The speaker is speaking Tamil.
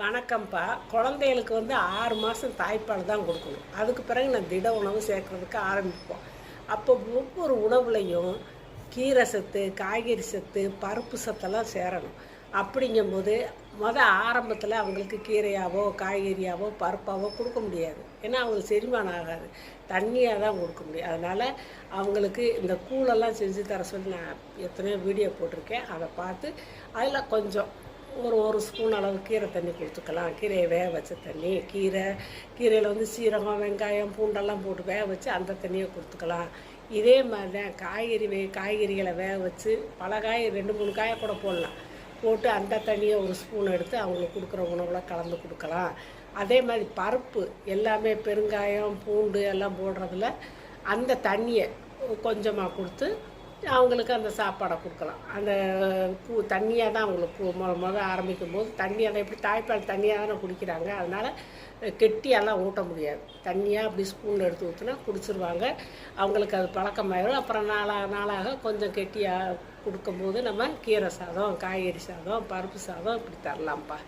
வணக்கம்ப்பா. குழந்தைகளுக்கு 6 மாதம் தாய்ப்பால் தான் கொடுக்கணும். அதுக்கு பிறகு நான் திட உணவு சேர்க்கறதுக்கு ஆரம்பிப்போம். அப்போ ஒவ்வொரு உணவுலையும் கீரை சத்து, காய்கறி சத்து, பருப்பு சத்தெல்லாம் சேரணும். அப்படிங்கும்போது ஆரம்பத்தில் அவங்களுக்கு கீரையாவோ, காய்கறியாவோ, பருப்பாவோ கொடுக்க முடியாது. ஏன்னா அவங்களுக்கு செரிமானம் ஆகாது. தண்ணியாக தான் கொடுக்க முடியும். அதனால் அவங்களுக்கு இந்த கூழெல்லாம் செஞ்சு தர சொல்லி நான் எத்தனையோ வீடியோ போட்டிருக்கேன். அதை பார்த்து அதில் கொஞ்சம் ஒரு ஸ்பூன் அளவு கீரை தண்ணி கொடுத்துக்கலாம். கீரையை வேக வச்ச தண்ணி, கீரையில் சீரகம், வெங்காயம், பூண்டெல்லாம் போட்டு வேக வச்சு அந்த தண்ணியை கொடுத்துக்கலாம். இதே மாதிரி தான் காய்கறிகளை வேக வச்சு பல காய் 2-3 காயை கூட போடலாம். போட்டு அந்த தண்ணியை ஒரு ஸ்பூன் எடுத்து அவங்களுக்கு கொடுக்குற உணவில் கலந்து கொடுக்கலாம். அதே மாதிரி பருப்பு எல்லாமே பெருங்காயம், பூண்டு எல்லாம் போடுறதுல அந்த தண்ணியை கொஞ்சமாக கொடுத்து அவங்களுக்கு அந்த சாப்பாடை கொடுக்கலாம். அந்த தண்ணியாக தான் அவங்களுக்கு ஆரம்பிக்கும் போது தண்ணியாக தான், எப்படி தாய்ப்பால் தண்ணியாக தானே குடிக்கிறாங்க. அதனால் கெட்டியெல்லாம் ஊட்ட முடியாது. தண்ணியாக அப்படி ஸ்பூனில் எடுத்து ஊற்றினா குடிச்சிருவாங்க. அவங்களுக்கு அது பழக்கமாயிடும். அப்புறம் நாளாக கொஞ்சம் கெட்டியாக கொடுக்கும்போது நம்ம கீரை சாதம், காய்கறி சாதம், பருப்பு சாதம் இப்படி தரலாம்ப்பா.